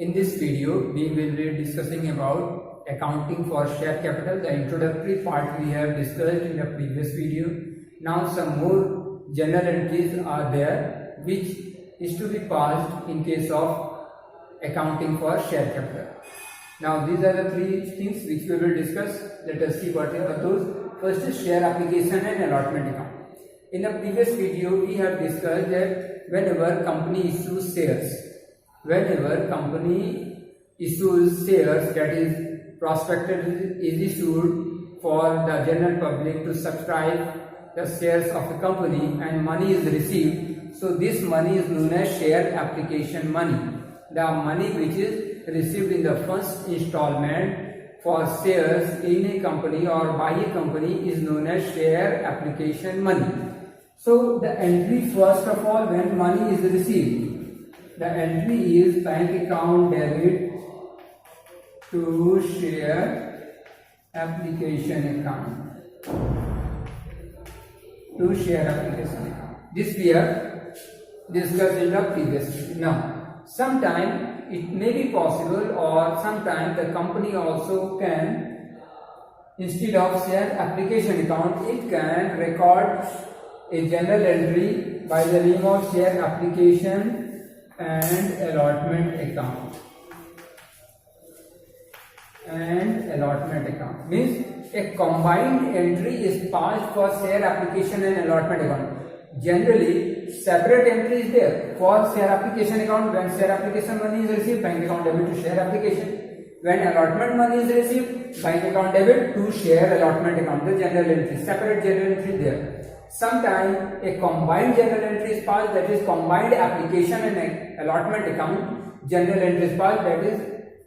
In this video, we will be discussing about accounting for share capital. The introductory part we have discussed in the previous video. Now some more general entries are there which is to be passed in case of accounting for share capital. Now these are the three things which we will discuss. Let us see what are those. First is share application and allotment account. In the previous video, we have discussed that whenever company issues shares, that is prospectus is issued for the general public to subscribe the shares of the company and money is received. So this money is known as share application money. The money which is received in the first installment for shares in a company or by a company is known as share application money. So the entry first of all when money is received, the entry is bank account debit to share application account. This we have discussed in the previous video. Now, sometime it may be possible or sometimes the company also can, instead of share application account, it can record a journal entry by the name of share application and allotment account. Means a combined entry is passed for share application and allotment account. Generally, separate entry is there for share application account. When share application money is received, bank account debit to share application. When allotment money is received, bank account debit to share allotment account. The general entry, separate general entry there. Sometimes a combined general entry is passed, that is combined application and allotment account. General entry is passed, that is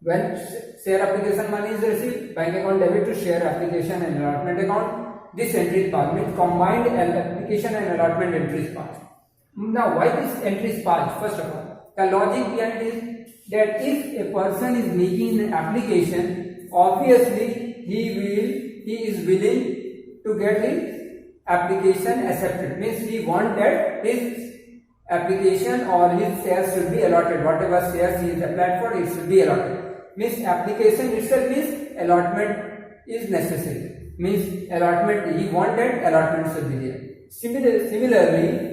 when share application money is received, bank account debit to share application and allotment account. This entry is passed, means combined application and allotment entry is passed. Now why this entry is passed? First of all, the logic behind is that if a person is making an application, obviously he is willing to get his application accepted. Means he wants that his application or his shares should be allotted. Whatever shares he is applied for, it should be allotted. Means application itself means allotment is necessary. Means allotment, he wants that allotment should be there. Similarly,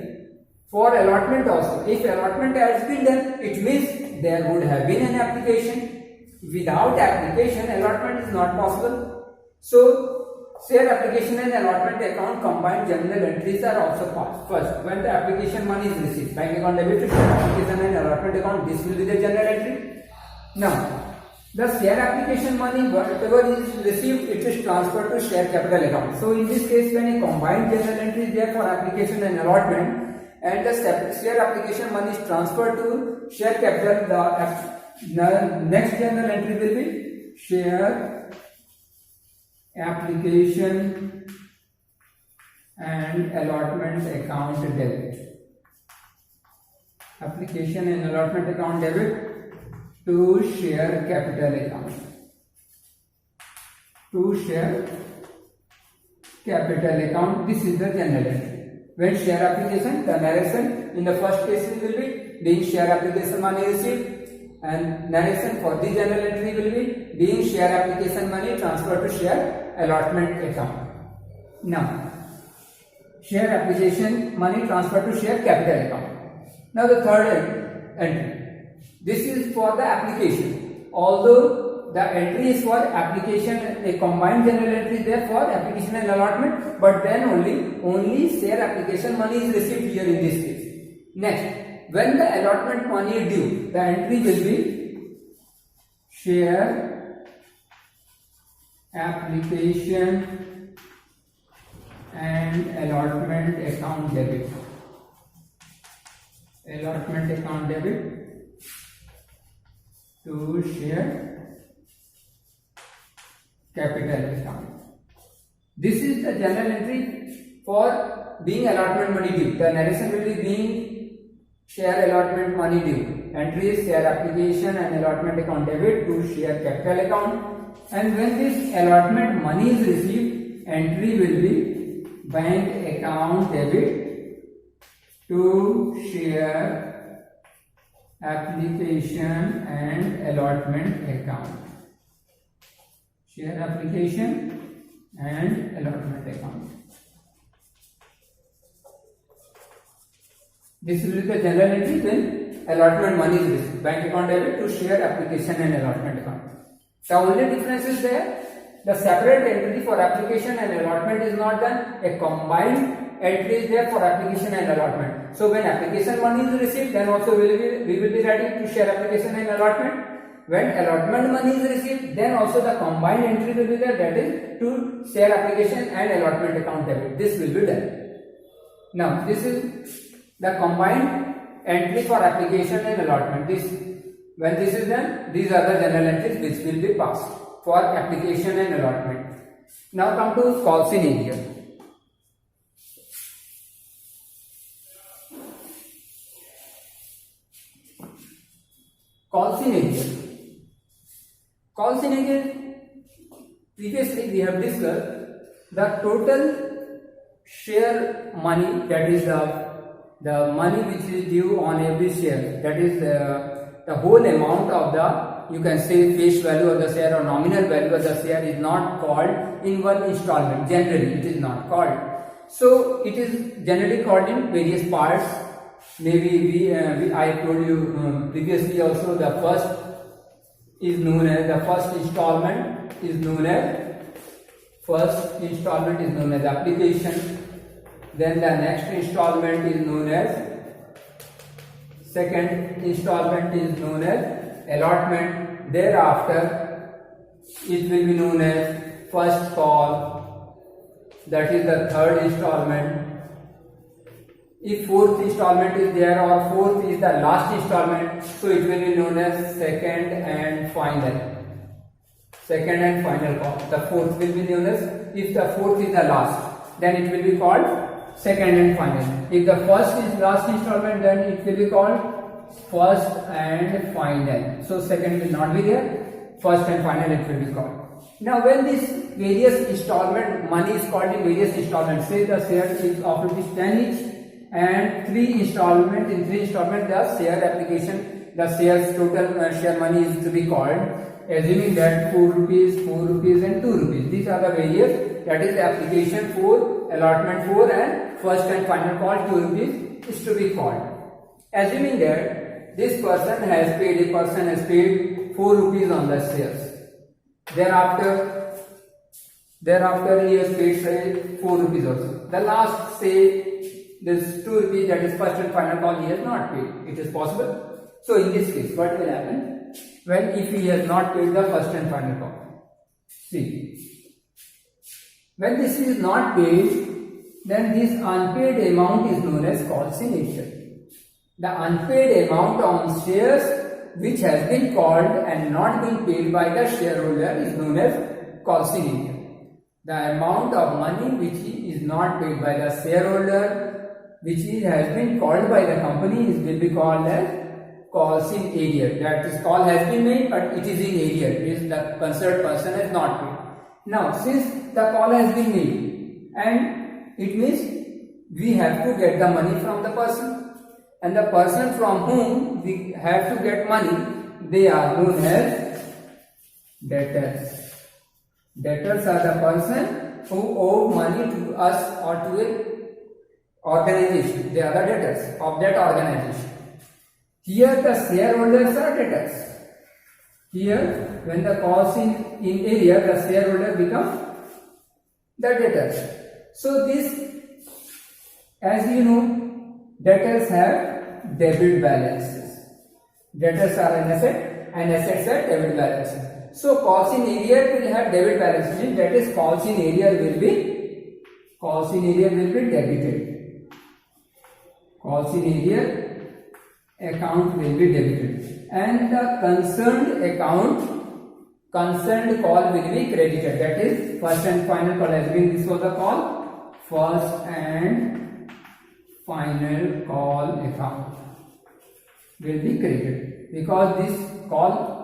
for allotment also, if allotment has been done, it means there would have been an application. Without application, allotment is not possible. So share application and allotment account combined journal entries are also passed. First, when the application money is received, bank account debit to share application and allotment account, this will be the journal entry. Now, the share application money, whatever is received, it is transferred to share capital account. So in this case, when a combined journal entry is there for application and allotment, and the share application money is transferred to share capital, the next journal entry will be share application and allotment account debit. Application and allotment account debit to share capital account. This is the general entry. When share application, the narration in the first case will be being share application money received, and narration for the journal entry will be being share application money transferred to share allotment account. Now, share application money transferred to share capital account. Now the third entry. This is for the application. Although the entry is for application, a combined general entry is there for application and allotment, but then only share application money is received here in this case. Next, when the allotment money is due, the entry will be share application and allotment account debit. To share capital account. This is the journal entry for being allotment money due. The narration will be being share allotment money due. Entry is share application and allotment account debit to share capital account. And when this allotment money is received, entry will be bank account debit to share application and allotment account. Share application and allotment account. This will be the general entry when allotment money is received. Bank account debit to share application and allotment account. The only difference is there, the separate entry for application and allotment is not done. A combined entry is there for application and allotment. So when application money is received, then also we will be ready to share application and allotment. When allotment money is received, then also the combined entry will be there, that is to share application and allotment account debit. This will be done. Now this is the combined entry for application and allotment. When this is done, these are the general entries which will be passed for application and allotment. Now come to calls in area. Calls in area. Calls in area. Previously we have discussed the total share money, that is the money which is due on every share, that is the whole amount of the, you can say, face value of the share or nominal value of the share is not called in one installment. Generally it is not called. So it is generally called in various parts. Maybe I told you previously also, the first is known as, the first installment is known as application. Then the next installment is known as, second installment is known as allotment. Thereafter it will be known as first call, that is the third installment. If fourth installment is there or fourth is the last installment, so it will be known as second and final call. The fourth will be known as, if the fourth is the last, then it will be called second and final. If the first is last installment, then it will be called first and final. So second will not be there, first and final it will be called. Now when this various installment money is called in various installments, say the share is of rupees 10 each, and in 3 installment the share application, the shares total share money is to be called, assuming that 4 rupees and 2 rupees. These are the various, that is the application 4, allotment 4 and first and final call 2 rupees is to be called. Assuming that this person has paid 4 rupees on the shares. Thereafter he has paid say 4 rupees also. The last, say this 2 rupees, that is first and final call, he has not paid. It is possible. So in this case, what will happen when if he has not paid the first and final call? See, when this is not paid, then this unpaid amount is known as calls in area. The unpaid amount on shares which has been called and not been paid by the shareholder is known as calls in area. The amount of money which is not paid by the shareholder, which has been called by the company, will be called as calls in area. That is, call has been made but it is in area, it is the concerned person has not paid. Now since the call has been made, and it means we have to get the money from the person, and the person from whom we have to get money, they are known as debtors. Debtors are the person who owe money to us or to a organization. They are the debtors of that organization. Here the shareholders are debtors. Here when the calls in area, the shareholder become the debtors. So this, as you know, debtors have debit balances. Debtors are an asset and assets are debit balances. So calls in area will have debit balances, means that is calls in area will be debited. Calls in area account will be debited, and the concerned call will be credited. That is first and final call. Assuming this was the call, first and final call account will be credited, because this call,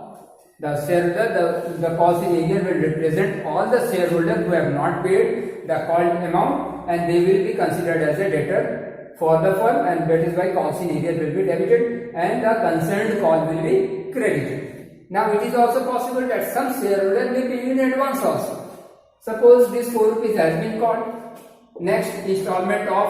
the shareholder, the calls in area will represent all the shareholders who have not paid the called amount, and they will be considered as a debtor for the firm, and that is why calls in area will be debited and the concerned call will be credited. Now it is also possible that some shareholder may pay in advance also. Suppose this 4 rupees has been called, next installment of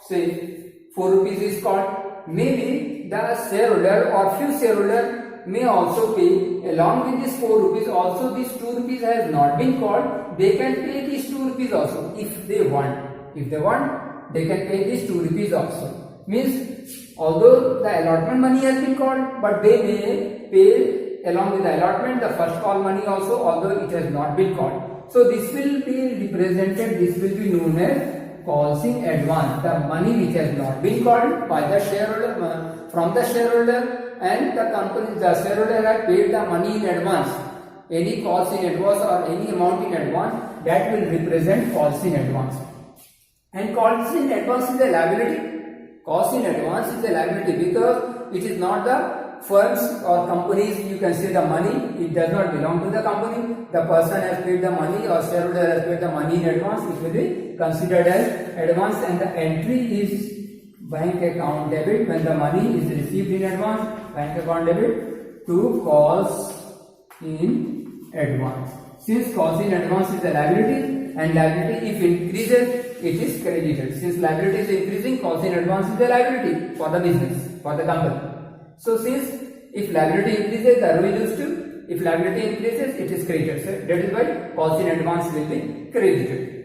say 4 rupees is called. Maybe the shareholder or few shareholder may also pay along with this 4 rupees. Also this 2 rupees has not been called, they can pay these 2 rupees also if they want. If they want, they can pay these 2 rupees also. Means although the allotment money has been called, but they may pay along with the allotment the first call money also, although it has not been called. So this will be represented, this will be known as calls in advance, the money which has not been called by the shareholder, from the shareholder, and the company, the shareholder has paid the money in advance. Any calls in advance or any amount in advance, that will represent calls in advance. And calls in advance is a liability. Calls in advance is a liability because it is not the firms or companies, you can say the money, it does not belong to the company. The person has paid the money or shareholder has paid the money in advance, it will be considered as advance, and the entry is bank account debit when the money is received in advance, bank account debit to calls in advance. Since calls in advance is a liability, and liability if increases, it is credited. Since liability is increasing, calls in advance is a liability for the business, for the company. So since if liability increases, the ROE is to, if liability increases, it is credited. So that is why calls in advance will be credited.